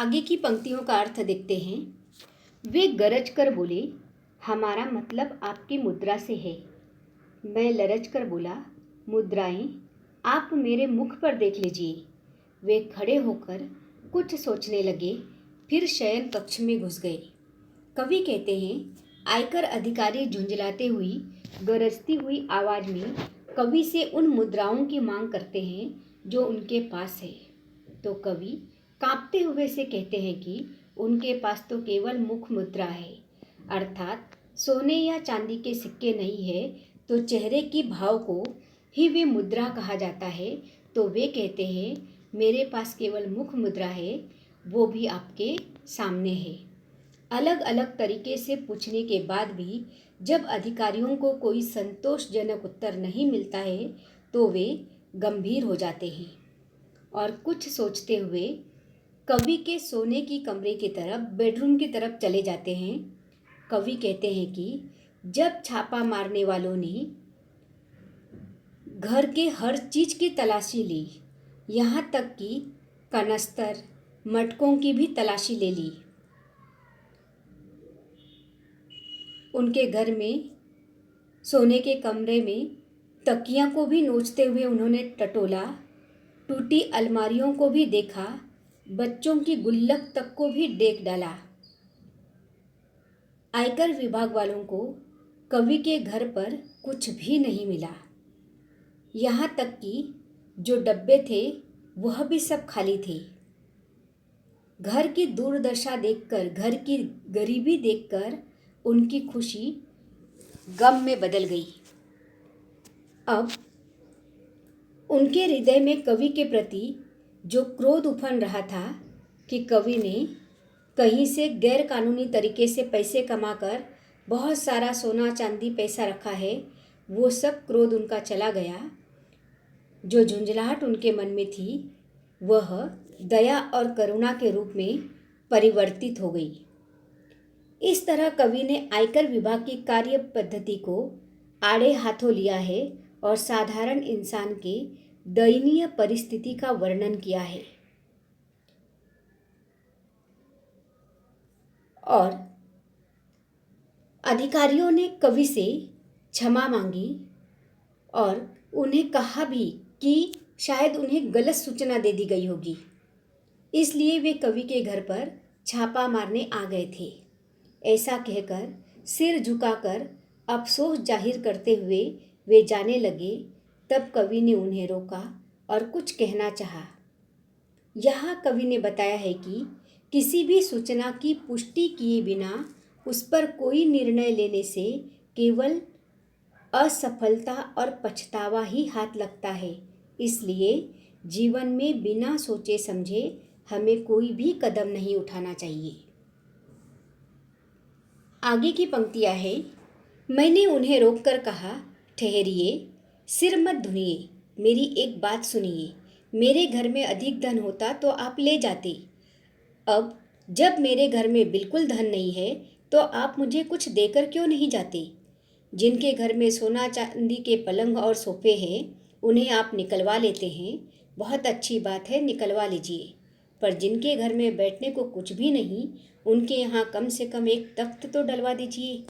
आगे की पंक्तियों का अर्थ देखते हैं। वे गरज कर बोले, हमारा मतलब आपकी मुद्रा से है। मैं लरज कर बोला, मुद्राएं आप मेरे मुख पर देख लीजिए। वे खड़े होकर कुछ सोचने लगे, फिर शयन कक्ष में घुस गए। कवि कहते हैं, आयकर अधिकारी झुंझलाते हुई गरजती हुई आवाज में कवि से उन मुद्राओं की मांग करते हैं जो उनके पास है। तो कवि कांपते हुए से कहते हैं कि उनके पास तो केवल मुख मुद्रा है, अर्थात सोने या चांदी के सिक्के नहीं है, तो चेहरे की भाव को ही वे मुद्रा कहा जाता है। तो वे कहते हैं, मेरे पास केवल मुख मुद्रा है, वो भी आपके सामने है। अलग अलग तरीके से पूछने के बाद भी जब अधिकारियों को कोई संतोषजनक उत्तर नहीं मिलता है तो वे गंभीर हो जाते हैं और कुछ सोचते हुए कवि के सोने की कमरे की तरफ, बेडरूम की तरफ चले जाते हैं। कवि कहते हैं कि जब छापा मारने वालों ने घर के हर चीज की तलाशी ली, यहाँ तक कि कनस्तर मटकों की भी तलाशी ले ली, उनके घर में सोने के कमरे में तकिया को भी नोचते हुए उन्होंने टटोला, टूटी अलमारियों को भी देखा, बच्चों की गुल्लक तक को भी देख डाला। आयकर विभाग वालों को कवि के घर पर कुछ भी नहीं मिला। यहाँ तक कि जो डब्बे थे वह भी सब खाली थे। घर की दुर्दशा देखकर, घर की गरीबी देखकर उनकी खुशी गम में बदल गई। अब उनके हृदय में कवि के प्रति जो क्रोध उफन रहा था कि कवि ने कहीं से गैर कानूनी तरीके से पैसे कमाकर बहुत सारा सोना चांदी पैसा रखा है, वो सब क्रोध उनका चला गया। जो झुंझलाहट उनके मन में थी वह दया और करुणा के रूप में परिवर्तित हो गई। इस तरह कवि ने आयकर विभाग की कार्य पद्धति को आड़े हाथों लिया है और साधारण इंसान के दयनीय परिस्थिति का वर्णन किया है। और अधिकारियों ने कवि से क्षमा मांगी और उन्हें कहा भी कि शायद उन्हें गलत सूचना दे दी गई होगी, इसलिए वे कवि के घर पर छापा मारने आ गए थे। ऐसा कहकर सिर झुकाकर अफसोस जाहिर करते हुए वे जाने लगे। तब कवि ने उन्हें रोका और कुछ कहना चाहा। यहाँ कवि ने बताया है कि किसी भी सूचना की पुष्टि किए बिना उस पर कोई निर्णय लेने से केवल असफलता और पछतावा ही हाथ लगता है। इसलिए जीवन में बिना सोचे समझे हमें कोई भी कदम नहीं उठाना चाहिए। आगे की पंक्तियाँ हैं। मैंने उन्हें रोककर कहा, ठहरिए, सिर मत धुनिए, मेरी एक बात सुनिए। मेरे घर में अधिक धन होता तो आप ले जाते। अब जब मेरे घर में बिल्कुल धन नहीं है तो आप मुझे कुछ देकर क्यों नहीं जाते? जिनके घर में सोना चांदी के पलंग और सोफे हैं उन्हें आप निकलवा लेते हैं, बहुत अच्छी बात है, निकलवा लीजिए। पर जिनके घर में बैठने को कुछ भी नहीं, उनके यहाँ कम से कम एक तख्त तो डलवा दीजिए।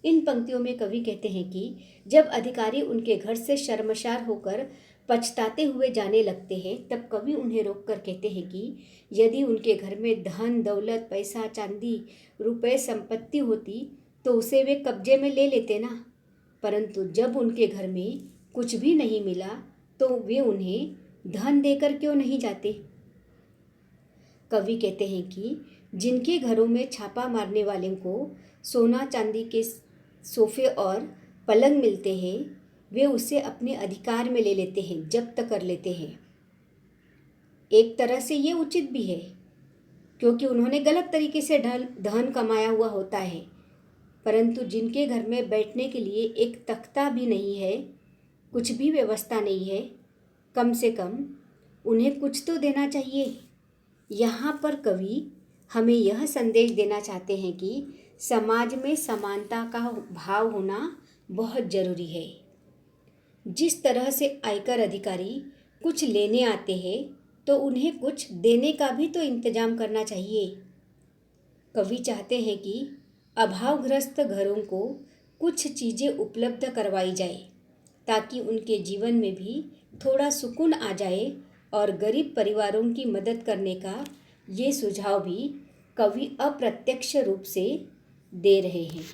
इन पंक्तियों में कवि कहते हैं कि जब अधिकारी उनके घर से शर्मसार होकर पछताते हुए जाने लगते हैं तब कवि उन्हें रोककर कहते हैं कि यदि उनके घर में धन दौलत पैसा चांदी रुपए संपत्ति होती तो उसे वे कब्जे में ले लेते ना। परंतु जब उनके घर में कुछ भी नहीं मिला तो वे उन्हें धन देकर क्यों नहीं जाते? कवि कहते हैं कि जिनके घरों में छापा मारने वाले को सोना चांदी के सोफे और पलंग मिलते हैं वे उसे अपने अधिकार में ले लेते हैं, जब्त कर लेते हैं। एक तरह से ये उचित भी है क्योंकि उन्होंने गलत तरीके से धन कमाया हुआ होता है। परंतु जिनके घर में बैठने के लिए एक तख्ता भी नहीं है, कुछ भी व्यवस्था नहीं है, कम से कम उन्हें कुछ तो देना चाहिए। यहाँ पर कवि हमें यह संदेश देना चाहते हैं कि समाज में समानता का भाव होना बहुत ज़रूरी है। जिस तरह से आयकर अधिकारी कुछ लेने आते हैं तो उन्हें कुछ देने का भी तो इंतजाम करना चाहिए। कवि चाहते हैं कि अभावग्रस्त घरों को कुछ चीज़ें उपलब्ध करवाई जाए ताकि उनके जीवन में भी थोड़ा सुकून आ जाए, और गरीब परिवारों की मदद करने का ये सुझाव भी कवि अप्रत्यक्ष रूप से दे रहे हैं।